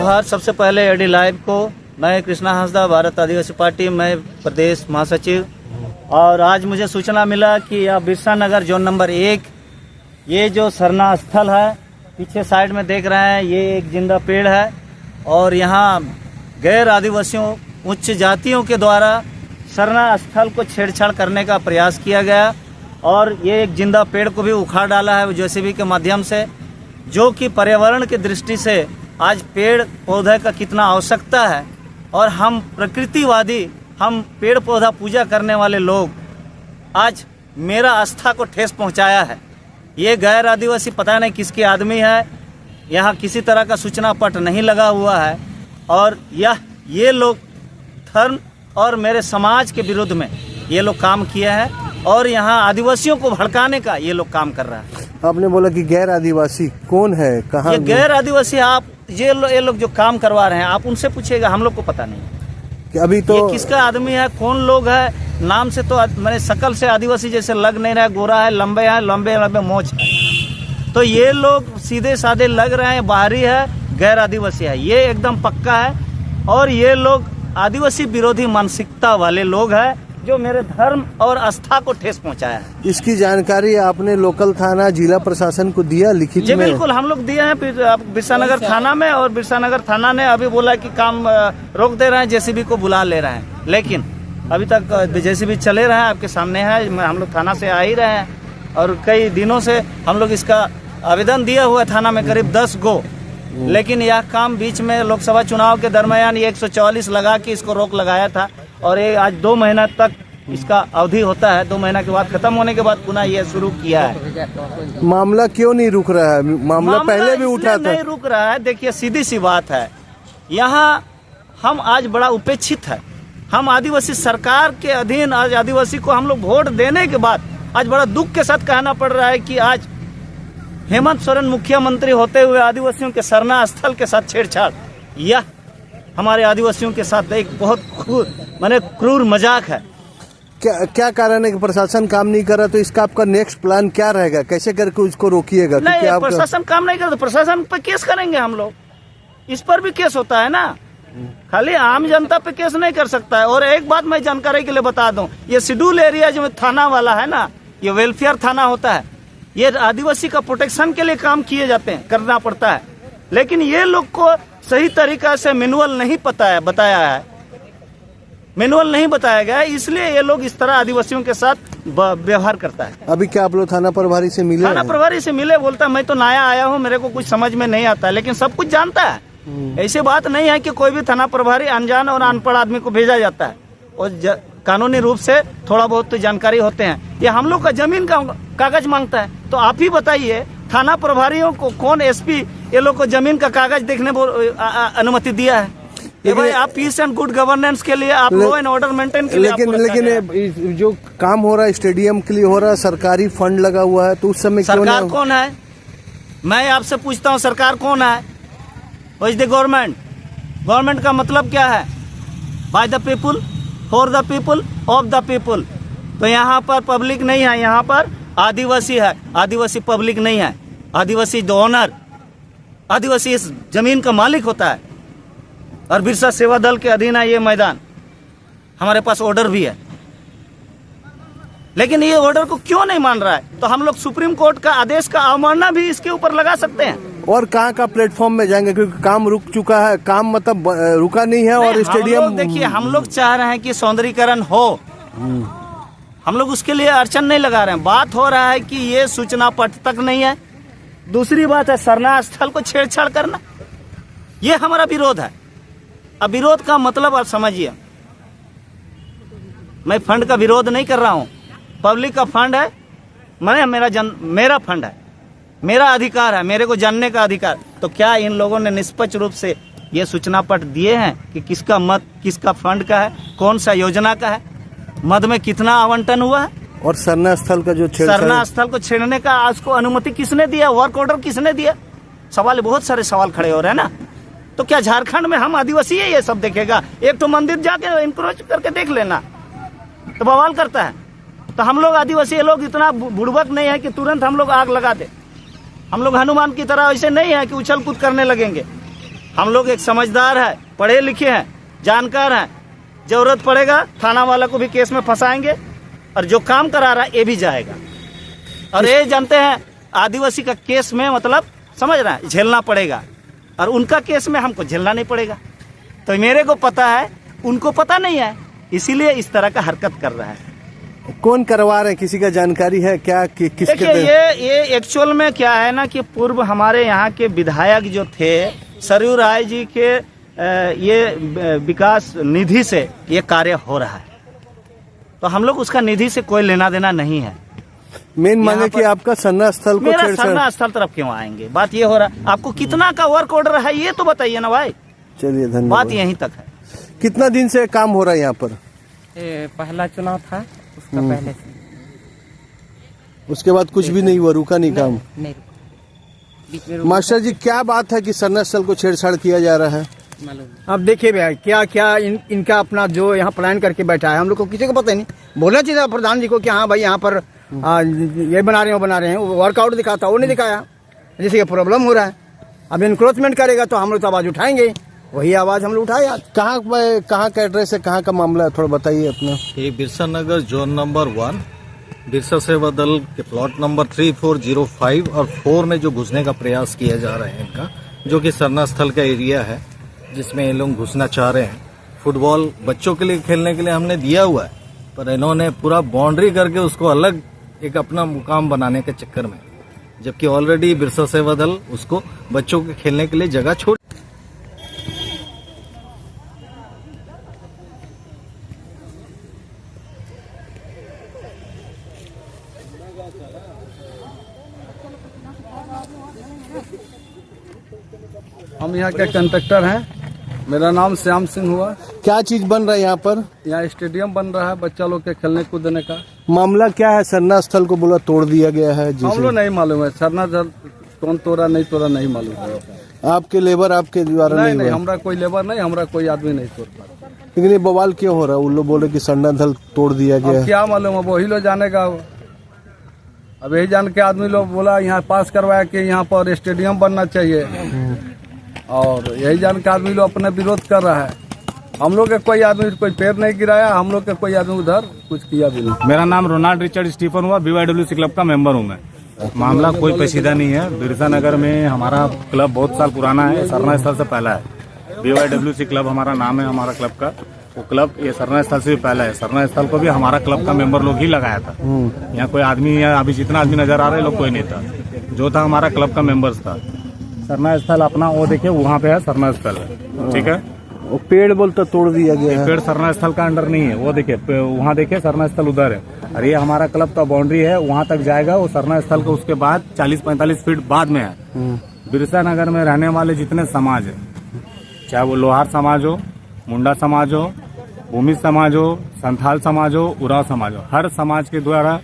जोहार। सबसे पहले एडी लाइव को मैं कृष्णा हंसदा, भारत आदिवासी पार्टी में प्रदेश महासचिव। और आज मुझे सूचना मिला कि यह बिरसा नगर जोन नंबर 1 ये जो सरना स्थल है, पीछे साइड में देख रहे हैं, ये एक जिंदा पेड़ है और यहाँ गैर आदिवासियों उच्च जातियों के द्वारा सरना स्थल को छेड़छाड़ करने का प्रयास किया गया और ये एक जिंदा पेड़ को भी उखाड़ डाला है जेसीबी के माध्यम से, जो कि पर्यावरण की दृष्टि से आज पेड़ पौधे का कितना आवश्यकता है। और हम प्रकृतिवादी, हम पेड़ पौधा पूजा करने वाले लोग आज मेरा आस्था को ठेस पहुंचाया है। ये गैर आदिवासी पता नहीं किसके आदमी है, यहाँ किसी तरह का सूचना पट नहीं लगा हुआ है और ये लोग धर्म और मेरे समाज के विरुद्ध में ये लोग काम किए हैं और यहाँ आदिवासियों को भड़काने का ये लोग काम कर रहा है। आपने बोला कि गैर आदिवासी कौन है, कहाँ? ये गैर आदिवासी आप ये लोग जो काम करवा रहे हैं आप उनसे पूछिएगा, हम लोग को पता नहीं कि अभी तो ये किसका आदमी है, कौन लोग है। नाम से तो मैंने शकल से आदिवासी जैसे लग नहीं रहा है, गोरा है, लंबे मोछ है। तो ये लोग सीधे साधे लग रहे हैं, बाहरी है, गैर आदिवासी है, ये एकदम पक्का है। और ये लोग आदिवासी विरोधी मानसिकता वाले लोग हैं जो मेरे धर्म और आस्था को ठेस पहुंचाया है। इसकी जानकारी आपने लोकल थाना, जिला प्रशासन को दिया लिखित में? बिल्कुल, हम लोग दिए हैं बिरसा नगर थाना में और बिरसा नगर थाना ने अभी बोला कि काम रोक दे रहे हैं, जेसीबी को बुला ले रहे हैं, लेकिन अभी तक जेसीबी चले रहे हैं, आपके सामने है। हम लोग थाना से आ ही रहे हैं और कई दिनों से हम लोग इसका आवेदन दिया हुआ थाना में करीब 10 गो, लेकिन यह काम बीच में लोकसभा चुनाव के दरमियान 144 लगा के इसको रोक लगाया था और ये आज 2 महीना तक इसका अवधि होता है। 2 महीना के बाद खत्म होने के बाद पुनः ये शुरू किया है। मामला क्यों नहीं रुक रहा है? मामला पहले भी उठा था। नहीं रुक रहा है। देखिए, सीधी सी बात है, यहाँ हम आज बड़ा उपेक्षित है। हम आदिवासी सरकार के अधीन आज आदिवासी को हम लोग वोट देने के बाद आज बड़ा दुख के साथ कहना पड़ रहा है कि आज हेमंत सोरेन मुख्यमंत्री होते हुए आदिवासियों के सरना स्थल के साथ छेड़छाड़, यह हमारे आदिवासियों के साथ एक बहुत क्रूर मजाक है। क्या कारण है कि प्रशासन काम नहीं कर रहा? तो इसका आपका नेक्स्ट प्लान क्या रहेगा? कैसे करके उसको रोकिएगा? नहीं, प्रशासन काम नहीं कर रहा तो प्रशासन पे केस करेंगे हम लोग। इस पर भी केस होता है ना, खाली आम जनता पे केस नहीं कर सकता है। और एक बात मैं जानकारी के लिए बता दूं, ये शेड्यूल एरिया जो थाना वाला है ना, ये वेलफेयर थाना होता है, ये आदिवासी का प्रोटेक्शन के लिए काम किए जाते हैं, करना पड़ता है। लेकिन ये लोग को सही तरीका से मैनुअल नहीं बताया है, मैनुअल नहीं बताया गया, इसलिए ये लोग इस तरह आदिवासियों के साथ व्यवहार करता है। अभी क्या आप लोग थाना प्रभारी से मिले? थाना प्रभारी से मिले, बोलता है मैं तो नया आया हूँ, मेरे को कुछ समझ में नहीं आता है, लेकिन सब कुछ जानता है। ऐसी बात नहीं है कि कोई भी थाना प्रभारी अनजान और अनपढ़ आदमी को भेजा जाता है और कानूनी रूप से थोड़ा बहुत तो जानकारी होते हैं। ये हम लोग का जमीन का कागज मांगता है, तो आप ही बताइए थाना प्रभारियों को कौन एसपी ये लोग को जमीन का कागज देखने अनुमति दिया है? ये भाई आप पीस एंड गुड गवर्नेंस के लिए, आप लॉ एंड ऑर्डर मेंटेन के लिए, लेकिन जो काम हो रहा है स्टेडियम के लिए हो रहा है, सरकारी फंड लगा हुआ है, तो उस समय सरकार कौन है? मैं आपसे पूछता हूँ, सरकार कौन है? What is the government? Government का मतलब क्या है? By the people, for the people, of the people. तो यहाँ पर पब्लिक नहीं है, यहाँ पर आदिवासी है। आदिवासी पब्लिक नहीं है, आदिवासी द ओनर, आदिवासी इस जमीन का मालिक होता है। और बिरसा सेवा दल के अधीन है ये मैदान, हमारे पास ऑर्डर भी है, लेकिन ये ऑर्डर को क्यों नहीं मान रहा है? तो हम लोग सुप्रीम कोर्ट का आदेश का अवमानना भी इसके ऊपर लगा सकते हैं। और कहाँ का प्लेटफॉर्म में जाएंगे, क्योंकि काम रुक चुका है, काम मतलब रुका नहीं है। और स्टेडियम देखिए, हम लोग चाह रहे हैं कि सौंदर्यीकरण हो, हम लोग उसके लिए अड़चन नहीं लगा रहे हैं। बात हो रहा है कि ये सूचना पट तक नहीं है। दूसरी बात है सरना स्थल को छेड़छाड़ करना, ये हमारा विरोध है। अब विरोध का मतलब आप समझिए, मैं फंड का विरोध नहीं कर रहा हूं, पब्लिक का फंड है, मेरा फंड है, मेरा अधिकार है, मेरे को जानने का अधिकार। तो क्या इन लोगों ने निष्पक्ष रूप से ये सूचना पट दिए हैं कि किसका मत किसका फंड का है, कौन सा योजना का है, मद में कितना आवंटन हुआ है? और सरना स्थल का जो सरना स्थल को छेड़ने का उसको अनुमति किसने दिया, वर्क ऑर्डर किसने दिया? सवाल, बहुत सारे सवाल खड़े हो रहे हैं ना। तो क्या झारखंड में हम आदिवासी है ये सब देखेगा? एक तो मंदिर जाके इंक्रोच करके देख लेना तो बवाल करता है। तो हम लोग आदिवासी लोग इतना बुड़बक नहीं है कि तुरंत हम लोग आग लगा दे। हम लोग हनुमान की तरह ऐसे नहीं है कि उछल कूद करने लगेंगे। हम लोग एक समझदार है, पढ़े लिखे हैं, जानकार हैं। जरूरत पड़ेगा थाना वाला को भी केस में फंसाएंगे और जो काम करा रहा है ये भी जाएगा। और ये जानते हैं आदिवासी का केस में मतलब समझ रहे हैं झेलना पड़ेगा और उनका केस में हमको झेलना नहीं पड़ेगा। तो मेरे को पता है, उनको पता नहीं है, इसीलिए इस तरह का हरकत कर रहा है। कौन करवा रहे हैं, किसी का जानकारी है क्या कि किसके? देखिए ये एक्चुअल में क्या है ना कि पूर्व हमारे यहाँ के विधायक जो थे सरयू राय जी के ये विकास निधि से ये कार्य हो रहा है, तो हम लोग उसका निधि से कोई लेना देना नहीं है। मेन मांगे कि आपका सरना स्थल को मेरा छेड़छाड़। सरना स्थल तरफ क्यों आएंगे? बात ये हो रहा है, आपको कितना का वर्क ऑर्डर है ये तो बताइए ना भाई। चलिए धन्यवाद। बात यहीं तक है। कितना दिन से काम हो रहा है यहाँ पर? पहला चुनाव था उसका पहले से। उसके बाद कुछ भी नहीं हुआ, रुका नहीं काम? नहीं बीच में मास्टर जी क्या बात है कि सरना स्थल को छेड़छाड़ किया जा रहा है? मालूम अब देखिए भैया क्या क्या इनका अपना जो यहाँ प्लान करके बैठा है, हम लोग को किसी को पता ही नहीं। बोलना चाहिए प्रधान जी को कि हाँ भाई यहाँ पर ये बना रहे हैं वो बना रहे हैं, वर्कआउट दिखाता वो नहीं दिखाया, जिससे कि प्रॉब्लम हो रहा है। अब इनक्रोचमेंट करेगा तो हम लोग तो आवाज़ उठाएंगे, वही आवाज़ हम लोग उठाए आज। कहाँ का एड्रेस है, कहाँ का मामला है, थोड़ा बताइए अपना। ये बिरसा नगर जोन नंबर 1 बिरसा सेवा दल के प्लॉट नंबर 3405 और 4 में जो घुसने का प्रयास किया जा रहा है इनका, जो कि सरना स्थल का एरिया है जिसमें ये लोग घुसना चाह रहे हैं। फुटबॉल बच्चों के लिए खेलने के लिए हमने दिया हुआ है, पर इन्होंने पूरा बाउंड्री करके उसको अलग एक अपना मुकाम बनाने के चक्कर में, जबकि ऑलरेडी बिरसा सेवा दल उसको बच्चों के खेलने के लिए जगह छोड़। हम यहाँ के कंट्रैक्टर हैं, मेरा नाम श्याम सिंह हुआ। क्या चीज बन रहा है यहाँ पर? यहाँ स्टेडियम बन रहा है बच्चा लोग के खेलने कूदने का। मामला क्या है? सरना स्थल को बोला तोड़ दिया गया है हम लोग नहीं मालूम है, सरना स्थल कौन तोड़ा नहीं तोड़ा नहीं मालूम है। आपके लेबर आपके द्वारा नहीं नहीं हुआ? हमरा कोई लेबर नहीं, हमरा कोई आदमी नहीं तोड़ता। लेकिन ये बवाल क्यों हो रहा है? उन लोग बोले कि सरना स्थल तोड़ दिया गया अब है। क्या मालूम है, वही लोग जानेगा। अब यही जान के आदमी लोग बोला यहाँ पास करवाया कि यहाँ पर स्टेडियम बनना चाहिए, और यही जान के आदमी लोग अपने विरोध कर रहा है। हम लोग के कोई आदमी कोई पेड़ नहीं गिराया, हम लोग के कोई आदमी उधर कुछ किया भी नहीं। मेरा नाम रोनाल्ड रिचर्ड स्टीफन हुआ, BYWC क्लब का मेंबर हूँ मैं। मामला कोई पेचीदा नहीं है। बिरसा नगर में हमारा क्लब बहुत साल पुराना है, सरना स्थल से पहला है। BYWC क्लब हमारा नाम है हमारा क्लब का। वो क्लब ये सरना स्थल से भी पहला है। सरना स्थल को भी हमारा क्लब का मेंबर लोग ही लगाया था। यहाँ कोई आदमी या अभी जितना आदमी नजर आ रहे लोग कोई नहीं था, जो था हमारा क्लब का मेंबर्स था। सरना स्थल अपना वो देखिए वहाँ पे है सरना स्थल, ठीक है। वो पेड़ बोलता तोड़ दिया गया है। पेड़ सरना स्थल का अंडर नहीं है, वो देखिए वहाँ देखिए सरना स्थल उधर है, और ये हमारा क्लब का बाउंड्री है, वहाँ तक जाएगा वो सरना स्थल को। उसके बाद 40-45 फीट बाद में है। बिरसा नगर में रहने वाले जितने समाज है, चाहे वो लोहार समाज हो, मुंडा समाज हो, भूमि समाज हो, संथाल समाज हो, उराव समाज हो, हर समाज के द्वारा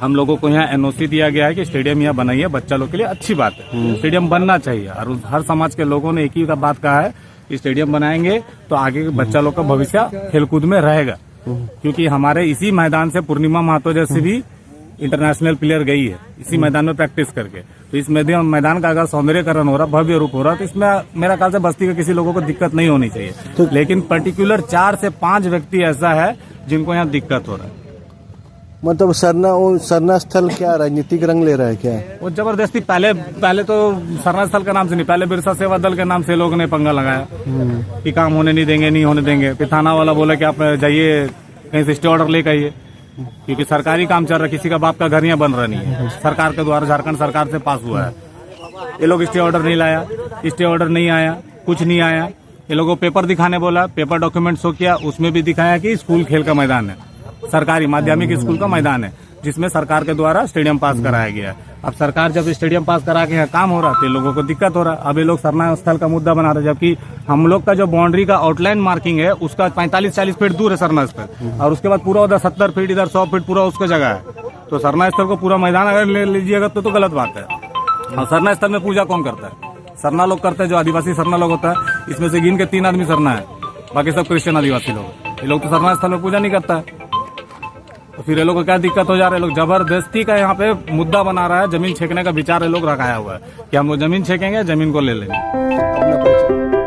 हम लोगों को यहाँ NOC दिया गया है कि स्टेडियम यहाँ बनाइए बच्चा लोग के लिए। अच्छी बात है, स्टेडियम बनना चाहिए। और हर समाज के लोगों ने एक ही बात कहा है, स्टेडियम बनाएंगे तो आगे बच्चा लोग का भविष्य खेलकूद में रहेगा। क्योंकि हमारे इसी मैदान से पूर्णिमा महतो जैसे भी इंटरनेशनल प्लेयर गई है, इसी मैदान में प्रैक्टिस करके। तो इस मैदान का अगर सौंदर्यकरण हो रहा, भव्य रूप हो रहा, तो इसमें मेरा ख्याल से बस्ती के किसी लोगों को दिक्कत नहीं होनी चाहिए। लेकिन पर्टिकुलर 4 से 5 व्यक्ति ऐसा है जिनको यहाँ दिक्कत हो रहा है। मतलब सरना स्थल क्या राजनीतिक रंग ले रहा है क्या? वो जबरदस्ती पहले तो सरना स्थल का नाम से नहीं, पहले बिरसा सेवा दल के नाम से लोगों ने पंगा लगाया कि काम होने नहीं होने देंगे। फिर थाना वाला बोला कि आप जाइए कहीं से स्टे ऑर्डर लेकर आइए, क्योंकि सरकारी काम चल रहा है, किसी का बाप का घर यहाँ बन रहा नहीं है, सरकार के द्वारा झारखंड सरकार से पास हुआ है। ये लोग स्टे ऑर्डर नहीं लाया, स्टे ऑर्डर नहीं आया, कुछ नहीं आया। ये लोगों को पेपर दिखाने बोला, पेपर डॉक्यूमेंट शो किया, उसमें भी दिखाया कि स्कूल खेल का मैदान है, सरकारी माध्यमिक स्कूल का मैदान है, जिसमें सरकार के द्वारा स्टेडियम पास कराया गया है। अब सरकार जब स्टेडियम पास करा के यहाँ काम हो रहा है तो लोगों को दिक्कत हो रहा है। अब ये लोग सरना स्थल का मुद्दा बना रहे, जबकि हम लोग का जो बाउंड्री का आउटलाइन मार्किंग है उसका 45-40 फीट दूर है सरना स्थल, और उसके बाद पूरा उधर 70 फीट, इधर 100 फीट पूरा उसका जगह है। तो सरना स्थल को पूरा मैदान अगर ले लीजिएगा तो गलत बात है। और सरना स्थल में पूजा कौन करता है? सरना लोग करते हैं, जो आदिवासी सरना लोग होता है। इसमें से गिन के 3 आदमी सरना है, बाकी सब क्रिश्चियन आदिवासी लोग। ये लोग तो सरना स्थल में पूजा नहीं करता है। तो फिर ये लोग को क्या दिक्कत हो जा रहा है, लोग जबरदस्ती का यहाँ पे मुद्दा बना रहा है, जमीन छेकने का विचार ये लोग रखाया हुआ है कि हम वो जमीन छेकेंगे, जमीन को ले लेंगे। अपना परिचय।